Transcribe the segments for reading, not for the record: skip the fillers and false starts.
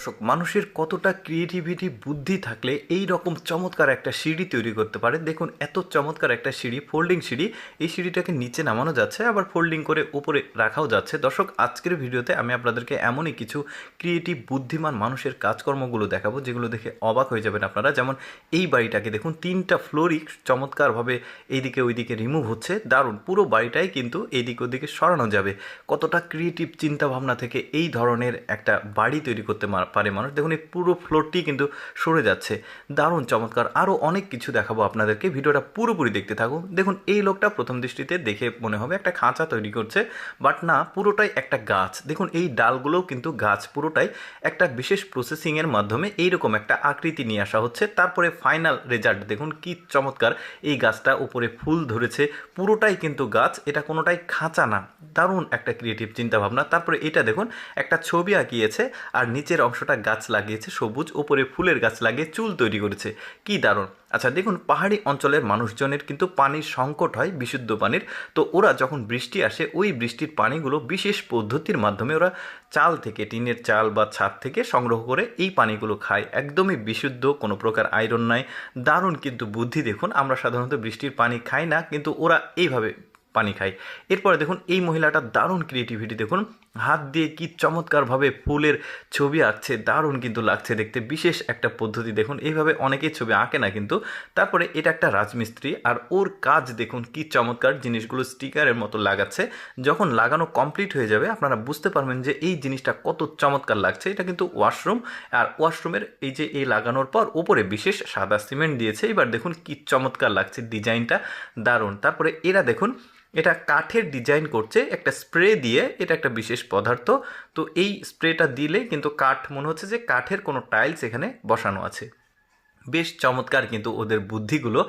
মানুষের কতটা ক্রিয়েটিভিটি বুদ্ধি থাকলে এই রকম চমৎকার একটা সিঁড়ি তৈরি করতে পারে। দেখুন এত চমৎকার একটা সিঁড়ি, ফোল্ডিং সিঁড়ি। এই সিঁড়িটাকে নিচে নামানো যাচ্ছে, আবার ফোল্ডিং করে উপরে রাখাও যাচ্ছে। দর্শক, আজকের ভিডিওতে আমি আপনাদেরকে এমনই কিছু ক্রিয়েটিভ বুদ্ধিমান মানুষের কাজকর্মগুলো দেখাবো যেগুলো দেখে অবাক হয়ে যাবেন আপনারা। যেমন এই বাড়িটাকে দেখুন, 3টা ফ্লোরই চমৎকারভাবে এইদিকে ওইদিকে রিমুভ হচ্ছে। দারুণ, পুরো বাড়িটাই কিন্তু এইদিকে ওদিকে সরানো যাবে। কতটা ক্রিয়েটিভ চিন্তাভাবনা থেকে এই ধরনের একটা বাড়ি তৈরি করতে পারে মানুষ। দেখুন এই পুরো ফ্লোরটি কিন্তু সরে যাচ্ছে। দারুণ চমৎকার। আরও অনেক কিছু দেখাবো আপনাদেরকে, ভিডিওটা পুরোপুরি দেখতে থাকুন। দেখুন এই লোকটা প্রথম দৃষ্টিতে দেখে মনে হবে একটা খাঁচা তৈরি করছে, বাট না, পুরোটাই একটা গাছ। দেখুন এই ডালগুলোও কিন্তু গাছ, পুরোটাই একটা বিশেষ প্রসেসিংয়ের মাধ্যমে এইরকম একটা আকৃতি নিয়ে আসা হচ্ছে। তারপরে ফাইনাল রেজাল্ট দেখুন কি চমৎকার। এই গাছটা উপরে ফুল ধরেছে, পুরোটাই কিন্তু গাছ, এটা কোনোটাই খাঁচা না। দারুণ একটা ক্রিয়েটিভ চিন্তাভাবনা। তারপরে এটা দেখুন একটা ছবি আঁকিয়েছে, আর নিচের অংশটা গাছ লাগিয়েছে সবুজ, ওপরে ফুলের গাছ লাগিয়ে চুল তৈরি করেছে। কি দারুণ। আচ্ছা দেখুন, পাহাড়ি অঞ্চলের মানুষজনের কিন্তু পানির সংকট হয়, বিশুদ্ধ পানির। তো ওরা যখন বৃষ্টি আসে, ওই বৃষ্টির পানিগুলো বিশেষ পদ্ধতির মাধ্যমে ওরা চাল থেকে, টিনের চাল বা ছাদ থেকে সংগ্রহ করে এই পানিগুলো খায়। একদমই বিশুদ্ধ, কোনো প্রকার আয়রন নাই। দারুণ কিন্তু বুদ্ধি। দেখুন আমরা সাধারণত বৃষ্টির পানি খাই না, কিন্তু ওরা এইভাবে পানি খায়। এরপরে দেখুন এই মহিলাটার দারুণ ক্রিয়েটিভিটি। দেখুন হাত দিয়ে কি চমৎকারভাবে ফুলের ছবি আঁকছে। দারুণ কিন্তু লাগছে দেখতে, বিশেষ একটা পদ্ধতি। দেখুন এইভাবে অনেকেই ছবি আঁকে না কিন্তু। তারপরে এটা একটা রাজমিস্ত্রি, আর ওর কাজ দেখুন কি চমৎকার। জিনিসগুলো স্টিকারের মতো লাগাচ্ছে। যখন লাগানো কমপ্লিট হয়ে যাবে আপনারা বুঝতে পারবেন যে এই জিনিসটা কত চমৎকার লাগছে। এটা কিন্তু ওয়াশরুম, আর ওয়াশরুমের এই যে এই লাগানোর পর উপরে বিশেষ সাদা সিমেন্ট দিয়েছে। এবার দেখুন কি চমৎকার লাগছে ডিজাইনটা, দারুণ। তারপরে এরা দেখুন এটা কাঠের ডিজাইন করছে একটা স্প্রে দিয়ে। এটা একটা বিশেষ পদার্থ, তো এই স্প্রেটা দিলে কিন্তু কাঠ মনে হচ্ছে যে কাঠের কোনো টাইলস এখানে বসানো আছে। বেশ চমৎকার কিন্তু ওদের বুদ্ধিগুলো।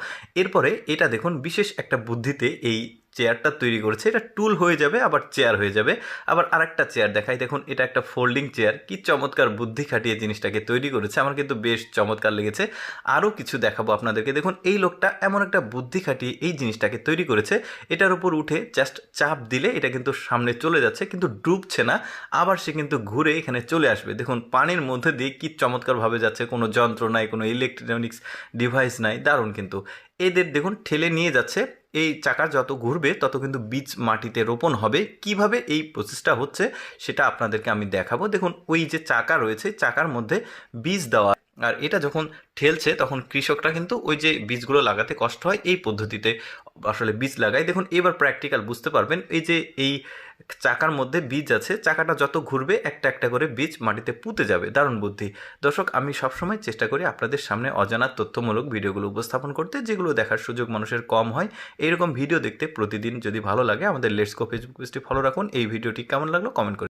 এরপরে এটা দেখুন বিশেষ একটা বুদ্ধিতে এই চেয়ারটা তৈরি করেছে। এটা টুল হয়ে যাবে, আবার চেয়ার হয়ে যাবে। আবার আরেকটা চেয়ার দেখাই, দেখুন এটা একটা ফোল্ডিং চেয়ার। কি চমৎকার বুদ্ধি খাটিয়ে জিনিসটাকে তৈরি করেছে, আমার কিন্তু বেশ চমৎকার লেগেছে। আরও কিছু দেখাবো আপনাদেরকে। দেখুন এই লোকটা এমন একটা বুদ্ধি খাটিয়ে এই জিনিসটাকে তৈরি করেছে। এটার উপর উঠে জাস্ট চাপ দিলে এটা কিন্তু সামনে চলে যাচ্ছে, কিন্তু ডুবছে না। আবার সে কিন্তু ঘুরে এখানে চলে আসবে। দেখুন পানির মধ্যে দিয়ে কি চমৎকারভাবে যাচ্ছে, কোনো যন্ত্র নাই, কোনো ইলেকট্রনিক্স ডিভাইস নাই। দারুণ কিন্তু। এদের দেখুন ঠেলে নিয়ে যাচ্ছে। এই চাকা যত ঘুরবে তত কিন্তু বীজ মাটিতে রোপণ হবে। কিভাবে এই প্রসেসটা হচ্ছে সেটা আপনাদেরকে আমি দেখাবো। দেখুন ওই যে চাকা রয়েছে, চাকার মধ্যে বীজ দেওয়া, আর এটা যখন ঠেলছে তখন কৃষকরা কিন্তু ওই যে বীজগুলো লাগাতে কষ্ট হয়, এই পদ্ধতিতে আসলে বীজ লাগায়। দেখুন এবার প্র্যাকটিক্যাল বুঝতে পারবেন। এই যে এই চাকার মধ্যে বীজ আছে, চাকাটা যত ঘুরবে একটা একটা করে বীজ মাটিতে পুঁতে যাবে। দারুণ বুদ্ধি। দর্শক, আমি সবসময় চেষ্টা করি আপনাদের সামনে অজানা তথ্যমূলক ভিডিওগুলো উপস্থাপন করতে, যেগুলো দেখার সুযোগ মানুষের কম হয়। এইরকম ভিডিও দেখতে প্রতিদিন যদি ভালো লাগে আমাদের লেটস গো ফেসবুক পেজটি ফলো রাখুন। এই ভিডিওটি কেমন লাগলো কমেন্ট করে